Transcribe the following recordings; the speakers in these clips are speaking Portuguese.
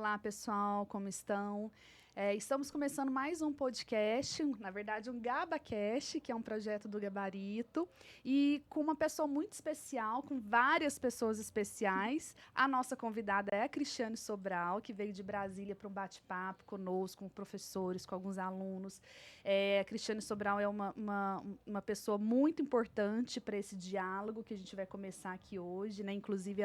Olá, pessoal, como estão? Estamos começando mais um podcast, na verdade um GabaCast, que é um projeto do Gabarito, e com uma pessoa muito especial, com várias pessoas especiais. A nossa convidada é a Cristiane Sobral, que veio de Brasília para um bate-papo conosco, com professores, com alguns alunos. A Cristiane Sobral é uma pessoa muito importante para esse diálogo que a gente vai começar aqui hoje, né? Inclusive,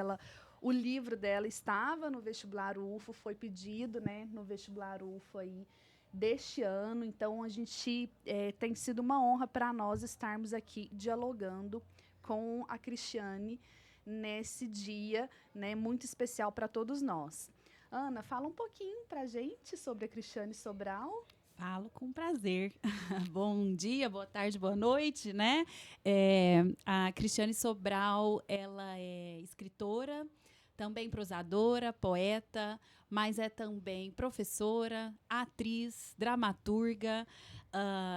o livro dela estava no vestibular UFO, foi pedido, né, no vestibular UFO aí deste ano. Então, a gente tem sido uma honra para nós estarmos aqui dialogando com a Cristiane nesse dia, né, muito especial para todos nós. Ana, fala um pouquinho para a gente sobre a Cristiane Sobral. Falo com prazer. Bom dia, boa tarde, boa noite, né? A Cristiane Sobral, ela é escritora, também prosadora, poeta, mas é também professora, atriz, dramaturga.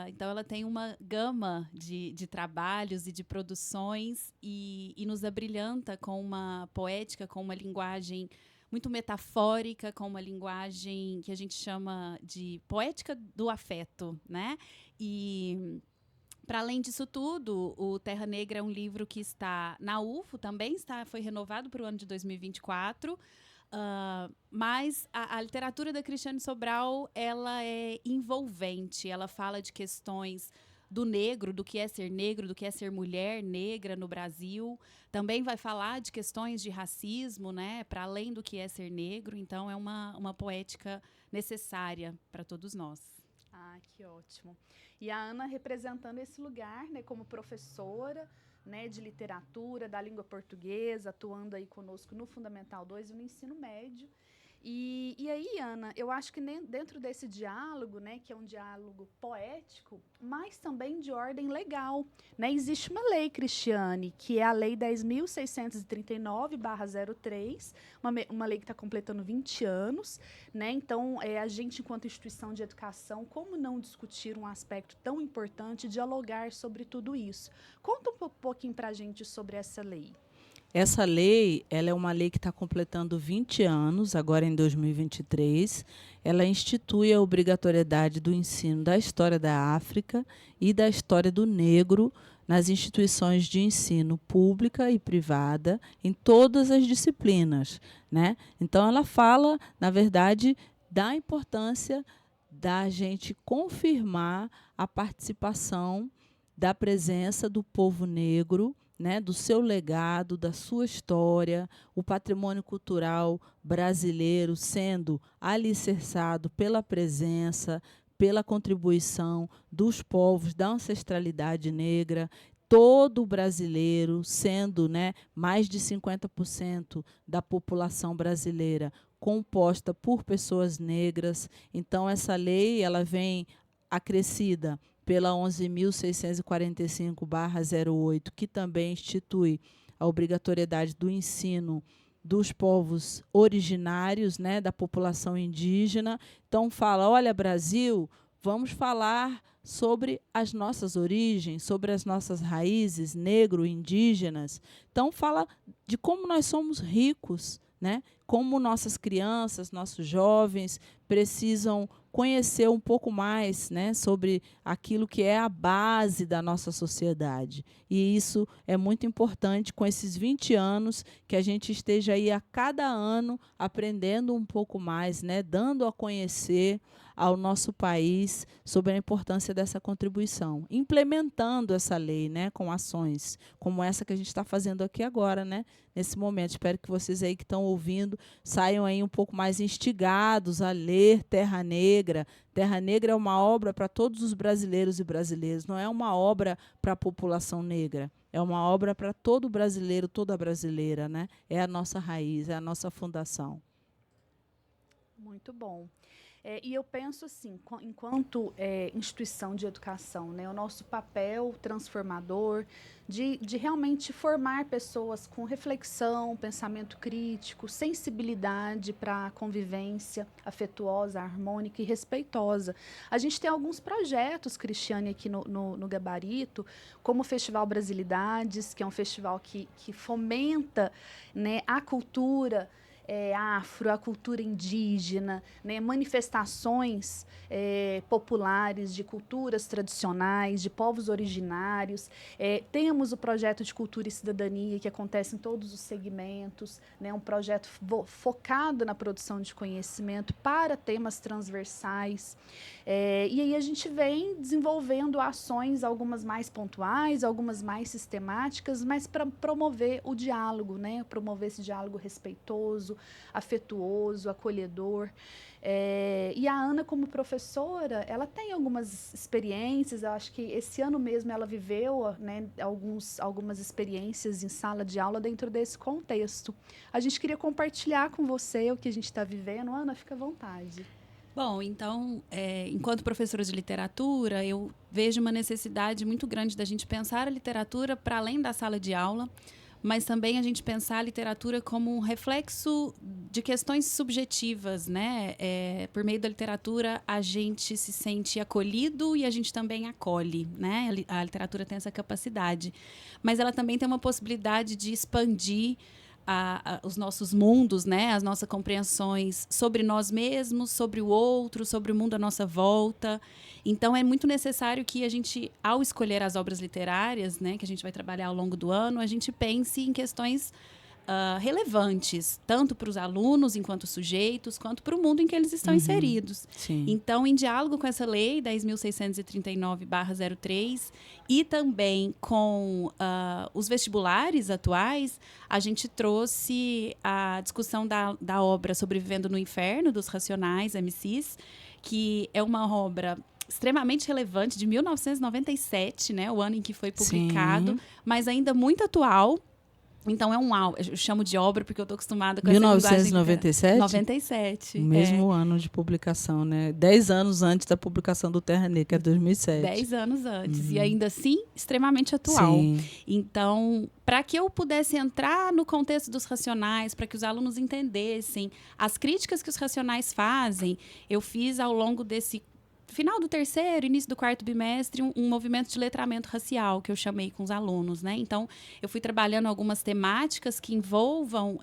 Então, ela tem uma gama de trabalhos e de produções e nos abrilhanta com uma poética, com uma linguagem muito metafórica, com uma linguagem que a gente chama de poética do afeto, né? E para além disso tudo, o Terra Negra é um livro que está na UFO, também foi renovado para o ano de 2024. Mas a literatura da Cristiane Sobral, ela é envolvente, ela fala de questões do negro, do que é ser mulher negra no Brasil. Também vai falar de questões de racismo, né, para além do que é ser negro. Então, é uma poética necessária para todos nós. Ah, que ótimo. E a Ana representando esse lugar, né, como professora, né, de literatura, da língua portuguesa, atuando aí conosco no Fundamental 2 e no ensino médio. E aí, Ana, eu acho que dentro desse diálogo, né, que é um diálogo poético, mas também de ordem legal, né, existe uma lei, Cristiane, que é a Lei 10.639/03, uma lei que está completando 20 anos, né, então a gente, enquanto instituição de educação, como não discutir um aspecto tão importante, dialogar sobre tudo isso? Conta um pouquinho para a gente sobre essa lei. Essa lei, ela é uma lei que está completando 20 anos, agora em 2023. Ela institui a obrigatoriedade do ensino da história da África e da história do negro nas instituições de ensino pública e privada, em todas as disciplinas, né? Então, ela fala, na verdade, da importância da gente confirmar a participação da presença do povo negro, né, do seu legado, da sua história, o patrimônio cultural brasileiro sendo alicerçado pela presença, pela contribuição dos povos da ancestralidade negra, todo brasileiro sendo, né, mais de 50% da população brasileira composta por pessoas negras. Então, essa lei ela vem acrescida pela 11.645/08, que também institui a obrigatoriedade do ensino dos povos originários, né, da população indígena. Então, fala, olha, Brasil, vamos falar sobre as nossas origens, sobre as nossas raízes negro-indígenas. Então, fala de como nós somos ricos, né? Como nossas crianças, nossos jovens precisam conhecer um pouco mais, né, sobre aquilo que é a base da nossa sociedade. E isso é muito importante com esses 20 anos, que a gente esteja aí a cada ano aprendendo um pouco mais, né, dando a conhecer ao nosso país sobre a importância dessa contribuição, implementando essa lei, né, com ações como essa que a gente está fazendo aqui agora, né, nesse momento. Espero que vocês aí que estão ouvindo saiam aí um pouco mais instigados a ler Terra Negra. Terra Negra é uma obra para todos os brasileiros e brasileiras, não é uma obra para a população negra, é uma obra para todo brasileiro, toda brasileira, né? É a nossa raiz, é a nossa fundação. Muito bom. E eu penso assim, enquanto instituição de educação, né, o nosso papel transformador de realmente formar pessoas com reflexão, pensamento crítico, sensibilidade para a convivência afetuosa, harmônica e respeitosa. A gente tem alguns projetos, Cristiane, aqui no Gabarito, como o Festival Brasilidades, que é um festival que fomenta, né, a cultura afro, a cultura indígena, né, manifestações populares de culturas tradicionais, de povos originários. Temos o projeto de Cultura e Cidadania, que acontece em todos os segmentos, né, um projeto focado na produção de conhecimento para temas transversais. E aí a gente vem desenvolvendo ações, algumas mais pontuais, algumas mais sistemáticas, mas para promover o diálogo, né, promover esse diálogo respeitoso, afetuoso, acolhedor. E a Ana, como professora, ela tem algumas experiências. Eu acho que esse ano mesmo ela viveu, né, algumas experiências em sala de aula dentro desse contexto. A gente queria compartilhar com você o que a gente está vivendo. Ana, fica à vontade. Bom, então, enquanto professora de literatura, eu vejo uma necessidade muito grande da gente pensar a literatura para além da sala de aula, mas também a gente pensar a literatura como um reflexo de questões subjetivas, né? Por meio da literatura, a gente se sente acolhido e a gente também acolhe, né? A literatura tem essa capacidade. Mas ela também tem uma possibilidade de expandir os nossos mundos, né? As nossas compreensões sobre nós mesmos, sobre o outro, sobre o mundo à nossa volta. Então, é muito necessário que a gente, ao escolher as obras literárias, né, que a gente vai trabalhar ao longo do ano, a gente pense em questões relevantes, tanto para os alunos enquanto sujeitos, quanto para o mundo em que eles estão inseridos. Sim. Então, em diálogo com essa lei 10.639/03 e também com os vestibulares atuais, a gente trouxe a discussão da obra Sobrevivendo no Inferno, dos Racionais MCs, que é uma obra extremamente relevante, de 1997, né, o ano em que foi publicado, Sim. mas ainda muito atual. Então, eu chamo de obra porque eu estou acostumada com 1997? 97. O mesmo ano de publicação, né? 10 anos antes da publicação do Terra Negra, que é 2007. 10 anos antes. E ainda assim, extremamente atual. Sim. Então, para que eu pudesse entrar no contexto dos racionais, para que os alunos entendessem as críticas que os racionais fazem, eu fiz ao longo desse final do terceiro, início do quarto bimestre, um movimento de letramento racial que eu chamei com os alunos, né? Então, eu fui trabalhando algumas temáticas que envolvam...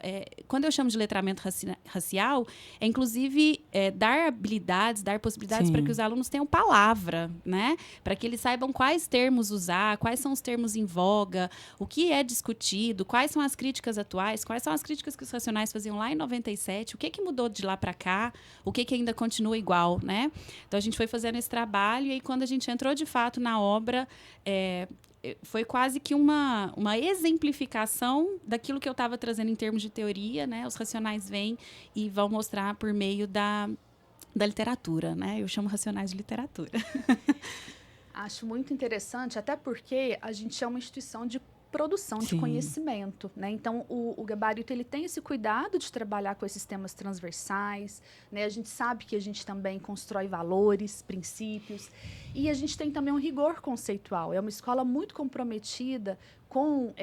quando eu chamo de letramento racial, inclusive dar habilidades, dar possibilidades para que os alunos tenham palavra, né? Para que eles saibam quais termos usar, quais são os termos em voga, o que é discutido, quais são as críticas atuais, quais são as críticas que os racionais faziam lá em 97, o que mudou de lá para cá, o que ainda continua igual, né? Então, a gente foi fazendo esse trabalho, e aí quando a gente entrou de fato na obra, foi quase que uma exemplificação daquilo que eu estava trazendo em termos de teoria, né? Os racionais vêm e vão mostrar por meio da literatura, né? Eu chamo racionais de literatura. Acho muito interessante, até porque a gente é uma instituição de produção de conhecimento, né? Então, o Gabarito, ele tem esse cuidado de trabalhar com esses temas transversais, né? A gente sabe que a gente também constrói valores, princípios, e a gente tem também um rigor conceitual. É uma escola muito comprometida com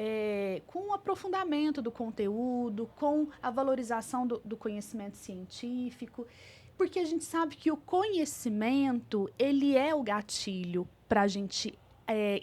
o aprofundamento do conteúdo, com a valorização do conhecimento científico, porque a gente sabe que o conhecimento, ele é o gatilho para a gente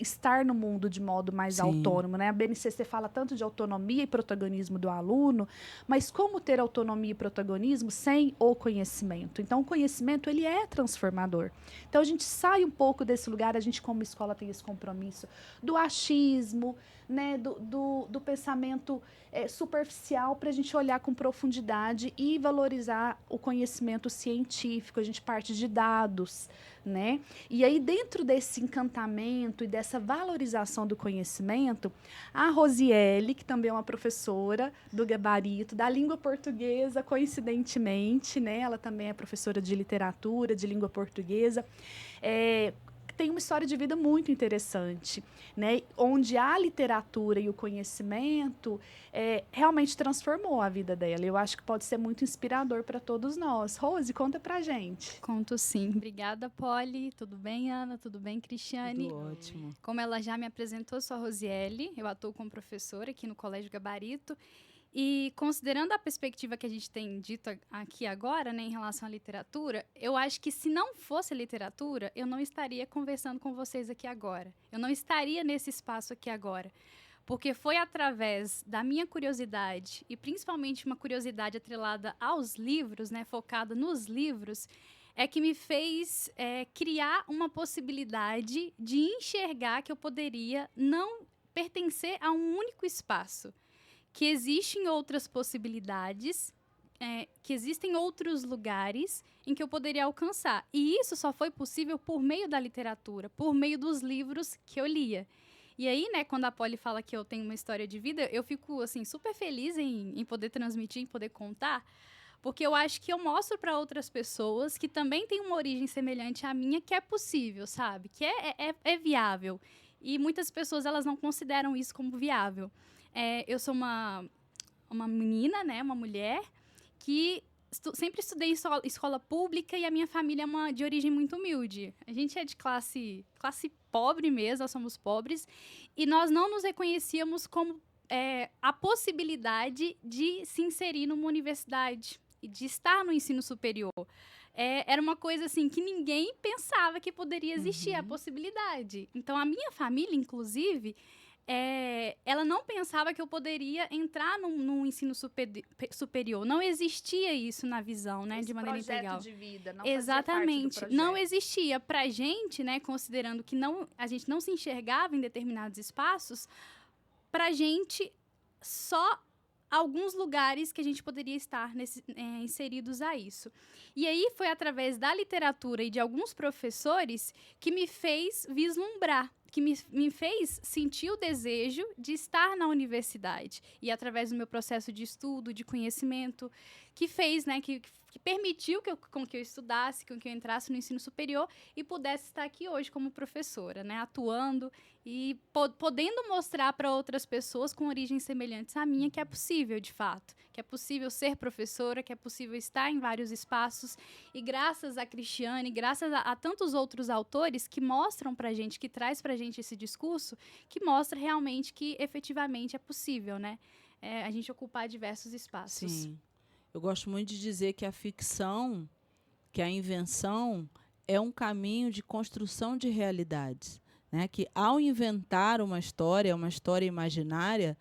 estar no mundo de modo mais autônomo, né? A BNCC fala tanto de autonomia e protagonismo do aluno, mas como ter autonomia e protagonismo sem o conhecimento? Então, o conhecimento, ele é transformador. Então, a gente sai um pouco desse lugar, a gente como escola tem esse compromisso do achismo, né? do pensamento superficial, para a gente olhar com profundidade e valorizar o conhecimento científico. A gente parte de dados, né? E aí, dentro desse encantamento e dessa valorização do conhecimento, a Rosiele, que também é uma professora do Gabarito, da língua portuguesa, coincidentemente, né? Ela também é professora de literatura, de língua portuguesa, tem uma história de vida muito interessante, né? Onde a literatura e o conhecimento realmente transformou a vida dela. Eu acho que pode ser muito inspirador para todos nós. Rose, conta pra gente. Conto sim. Obrigada, Polly. Tudo bem, Ana? Tudo bem, Cristiane? Tudo ótimo. Como ela já me apresentou, sou a Rosiele. Eu atuo como professora aqui no Colégio Gabarito. E considerando a perspectiva que a gente tem dito aqui agora, né, em relação à literatura, eu acho que se não fosse a literatura, eu não estaria conversando com vocês aqui agora. Eu não estaria nesse espaço aqui agora. porque foi através da minha curiosidade, e principalmente uma curiosidade atrelada aos livros, né, focada nos livros, é que me fez criar uma possibilidade de enxergar que eu poderia não pertencer a um único espaço, que existem outras possibilidades, que existem outros lugares em que eu poderia alcançar. E isso só foi possível por meio da literatura, por meio dos livros que eu lia. E aí, né, quando a Polly fala que eu tenho uma história de vida, eu fico, assim, super feliz em poder transmitir, em poder contar, porque eu acho que eu mostro para outras pessoas que também têm uma origem semelhante à minha, que é possível, sabe? Que é viável. E muitas pessoas, elas não consideram isso como viável. Eu sou uma menina, né, uma mulher, que sempre estudei em escola pública e a minha família é de origem muito humilde. A gente é de classe pobre mesmo, nós somos pobres, e nós não nos reconhecíamos como a possibilidade de se inserir numa universidade e de estar no ensino superior. Era uma coisa assim que ninguém pensava que poderia existir a possibilidade. Então, a minha família, inclusive, ela não pensava que eu poderia entrar num ensino superior. Não existia isso na visão, né, de maneira integral. Projeto de vida, não Exatamente, fazia parte do não projeto. existia. Pra gente, né, considerando que a gente não se enxergava em determinados espaços, pra gente só alguns lugares que a gente poderia estar inseridos a isso. E aí foi através da literatura e de alguns professores que me fez vislumbrar, que me fez sentir o desejo de estar na universidade. E através do meu processo de estudo, de conhecimento, que fez, né, que permitiu com que eu estudasse, com que eu entrasse no ensino superior e pudesse estar aqui hoje como professora, né, atuando e podendo mostrar para outras pessoas com origens semelhantes à minha que é possível, de fato, que é possível ser professora, que é possível estar em vários espaços. E graças a Cristiane, graças a tantos outros autores que mostram para a gente, que traz para a gente esse discurso, que mostra realmente que efetivamente é possível, né, a gente ocupar diversos espaços. Sim. Eu gosto muito de dizer que a ficção, que a invenção, é um caminho de construção de realidades. Né? Que, ao inventar uma história imaginária,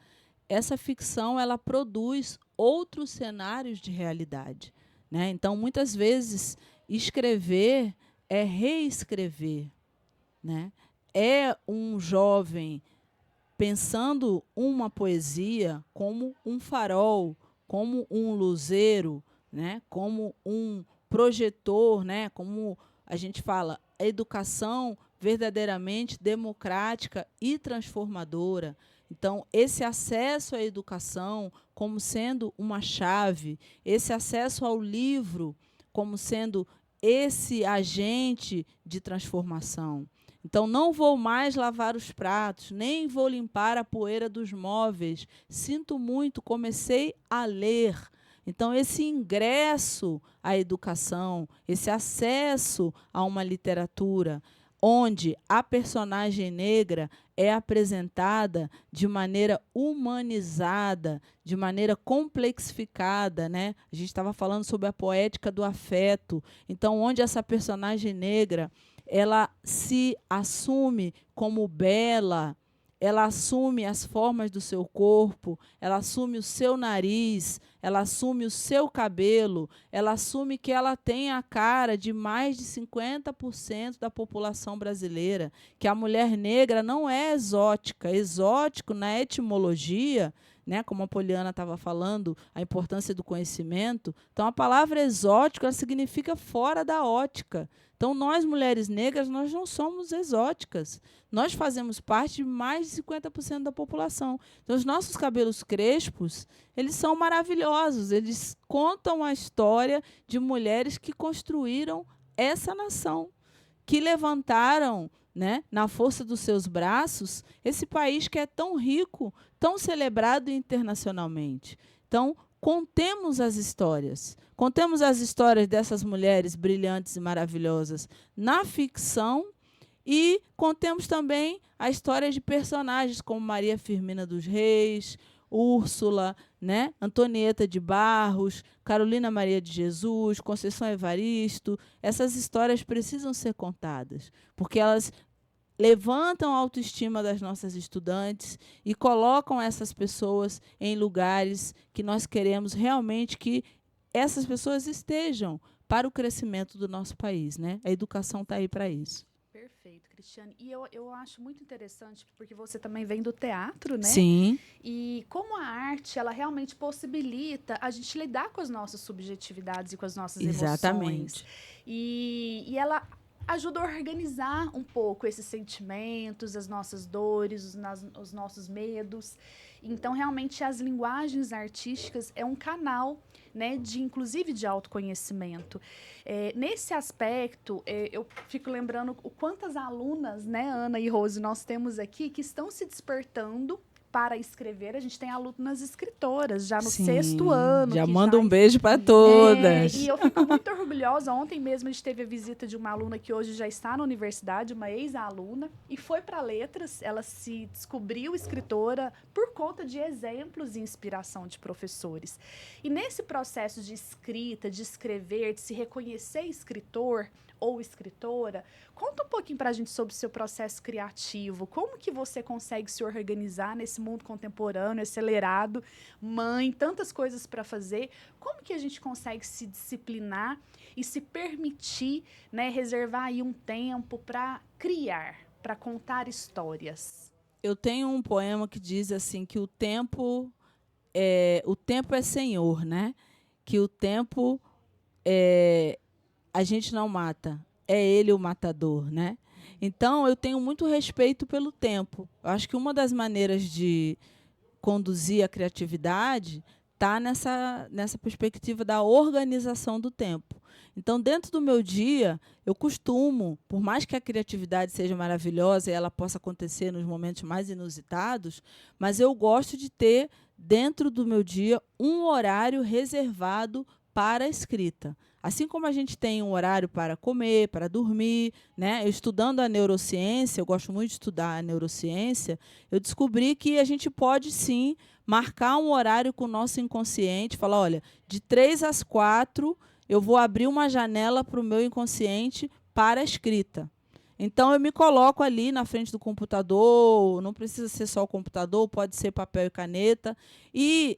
essa ficção ela produz outros cenários de realidade. Né? Então, muitas vezes, escrever é reescrever. Né? É um jovem pensando uma poesia como um farol, como um luzeiro, né? Como um projetor, né? Como a gente fala, a educação verdadeiramente democrática e transformadora. Então, esse acesso à educação como sendo uma chave, esse acesso ao livro como sendo esse agente de transformação. Então, não vou mais lavar os pratos, nem vou limpar a poeira dos móveis. Sinto muito, comecei a ler. Então, esse ingresso à educação, esse acesso a uma literatura, onde a personagem negra é apresentada de maneira humanizada, de maneira complexificada, né? A gente estava falando sobre a poética do afeto. Então, onde essa personagem negra ela se assume como bela, ela assume as formas do seu corpo, ela assume o seu nariz, ela assume o seu cabelo, ela assume que ela tem a cara de mais de 50% da população brasileira, que a mulher negra não é exótica. Exótico, na etimologia, né, como a Poliana estava falando, a importância do conhecimento. Então, a palavra exótico ela significa fora da ótica. Então, nós, mulheres negras, nós não somos exóticas. Nós fazemos parte de mais de 50% da população. Então, os nossos cabelos crespos, eles são maravilhosos. Eles contam a história de mulheres que construíram essa nação, que levantaram, né, na força dos seus braços, esse país que é tão rico, tão celebrado internacionalmente. Então, contemos as histórias. Contemos as histórias dessas mulheres brilhantes e maravilhosas na ficção e contemos também a história de personagens como Maria Firmina dos Reis, Úrsula, né? Antonieta de Barros, Carolina Maria de Jesus, Conceição Evaristo. Essas histórias precisam ser contadas, porque elas levantam a autoestima das nossas estudantes e colocam essas pessoas em lugares que nós queremos realmente que essas pessoas estejam para o crescimento do nosso país, né? A educação está aí para isso. Perfeito, Cristiane. E eu acho muito interessante, porque você também vem do teatro, né? Sim. E como a arte, ela realmente possibilita a gente lidar com as nossas subjetividades e com as nossas Exatamente. emoções. E ela ajuda a organizar um pouco esses sentimentos, as nossas dores, os nossos medos. Então, realmente, as linguagens artísticas é um canal, né, inclusive de autoconhecimento. Nesse aspecto, eu fico lembrando o quantas alunas, né, Ana e Rose, nós temos aqui que estão se despertando para escrever. A gente tem alunas escritoras já no Sim, 6º ano. Já que manda um beijo para todas. E eu fico muito orgulhosa. Ontem mesmo a gente teve a visita de uma aluna que hoje já está na universidade, uma ex-aluna, e foi para letras. Ela se descobriu escritora por conta de exemplos e inspiração de professores. E nesse processo de escrita, de escrever, de se reconhecer escritor ou escritora, conta um pouquinho para a gente sobre o seu processo criativo. Como que você consegue se organizar nesse mundo contemporâneo, acelerado, mãe, tantas coisas para fazer? Como que a gente consegue se disciplinar e se permitir, né, reservar aí um tempo para criar, para contar histórias? Eu tenho um poema que diz assim que o tempo é senhor, né? Que o tempo a gente não mata, é ele o matador, né? Então, eu tenho muito respeito pelo tempo. Eu acho que uma das maneiras de conduzir a criatividade está nessa perspectiva da organização do tempo. Então, dentro do meu dia, eu costumo, por mais que a criatividade seja maravilhosa e ela possa acontecer nos momentos mais inusitados, mas eu gosto de ter, dentro do meu dia, um horário reservado para a escrita. Assim como a gente tem um horário para comer, para dormir, né? Eu estudando a neurociência, eu gosto muito de estudar a neurociência, eu descobri que a gente pode, sim, marcar um horário com o nosso inconsciente, falar, olha, de 3 às 4, eu vou abrir uma janela para o meu inconsciente para a escrita. Então, eu me coloco ali na frente do computador, não precisa ser só o computador, pode ser papel e caneta, e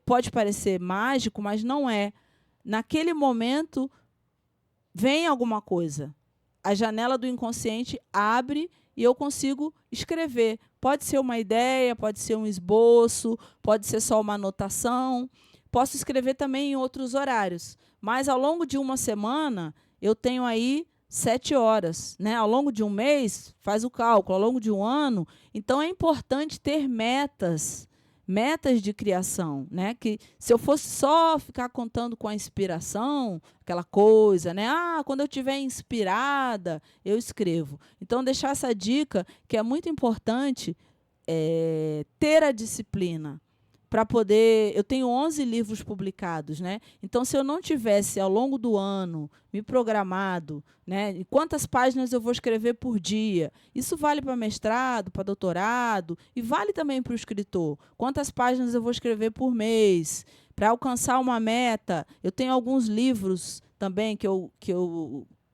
pode parecer mágico, mas não é. Naquele momento, vem alguma coisa. A janela do inconsciente abre e eu consigo escrever. Pode ser uma ideia, pode ser um esboço, pode ser só uma anotação. Posso escrever também em outros horários. Mas, ao longo de uma semana, eu tenho aí 7 horas. Né? Ao longo de um mês, faz o cálculo. Ao longo de um ano. Então, é importante ter metas de criação, né? Que se eu fosse só ficar contando com a inspiração, aquela coisa, né? Quando eu estiver inspirada, eu escrevo. Então, deixar essa dica que é muito importante ter a disciplina para poder... Eu tenho 11 livros publicados, né? Então, se eu não tivesse, ao longo do ano, me programado, né, quantas páginas eu vou escrever por dia, isso vale para mestrado, para doutorado, e vale também para o escritor. Quantas páginas eu vou escrever por mês, para alcançar uma meta. Eu tenho alguns livros também que eu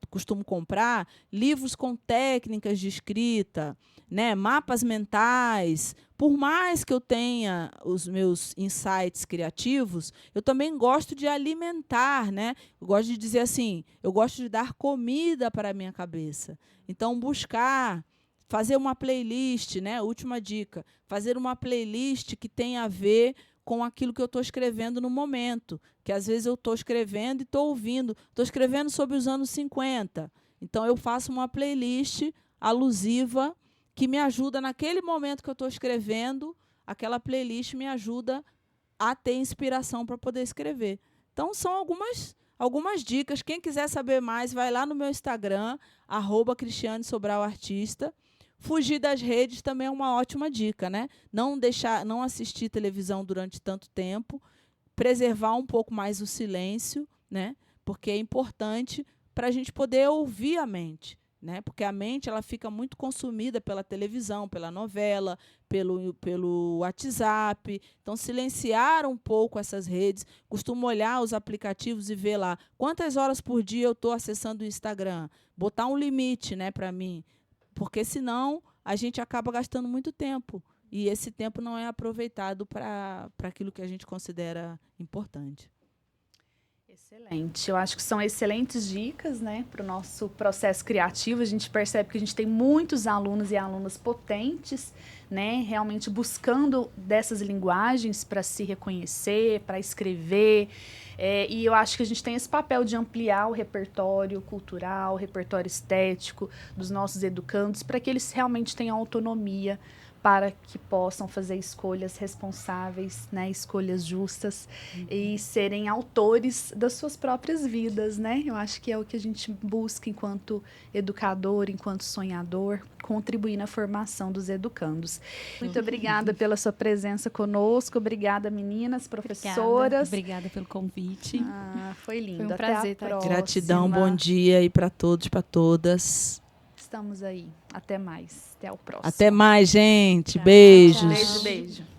costumo comprar, livros com técnicas de escrita, né, mapas mentais. Por mais que eu tenha os meus insights criativos, eu também gosto de alimentar, né? Eu gosto de dizer assim, eu gosto de dar comida para a minha cabeça. Então, buscar, fazer uma playlist, né? Última dica, fazer uma playlist que tenha a ver com aquilo que eu estou escrevendo no momento, que às vezes eu estou escrevendo e estou ouvindo. Estou escrevendo sobre os anos 50. Então, eu faço uma playlist alusiva que me ajuda naquele momento que eu estou escrevendo, aquela playlist me ajuda a ter inspiração para poder escrever. Então, são algumas dicas. Quem quiser saber mais, vai lá no meu Instagram, @CristianeSobralArtista. Fugir das redes também é uma ótima dica, né? Não assistir televisão durante tanto tempo, preservar um pouco mais o silêncio, né? Porque é importante para a gente poder ouvir a mente, né? Porque a mente ela fica muito consumida pela televisão, pela novela, pelo WhatsApp. Então, silenciar um pouco essas redes. Costumo olhar os aplicativos e ver lá quantas horas por dia eu estou acessando o Instagram. Botar um limite, né, para mim. porque senão a gente acaba gastando muito tempo. E esse tempo não é aproveitado para aquilo que a gente considera importante. Excelente. Eu acho que são excelentes dicas, né, para o nosso processo criativo. A gente percebe que a gente tem muitos alunos e alunas potentes, né, realmente buscando dessas linguagens para se reconhecer, para escrever. E eu acho que a gente tem esse papel de ampliar o repertório cultural, o repertório estético dos nossos educandos, para que eles realmente tenham autonomia para que possam fazer escolhas responsáveis, né, escolhas justas e serem autores das suas próprias vidas, né? Eu acho que é o que a gente busca enquanto educador, enquanto sonhador, contribuir na formação dos educandos. Muito obrigada pela sua presença conosco, obrigada meninas, professoras. Obrigada pelo convite. Foi lindo. Foi um Até prazer a estar aqui. próxima. Gratidão, bom dia aí para todos, para todas. Estamos aí. Até mais. Até o próximo. Até mais, gente. Tchau. Beijos. Beijo, beijo.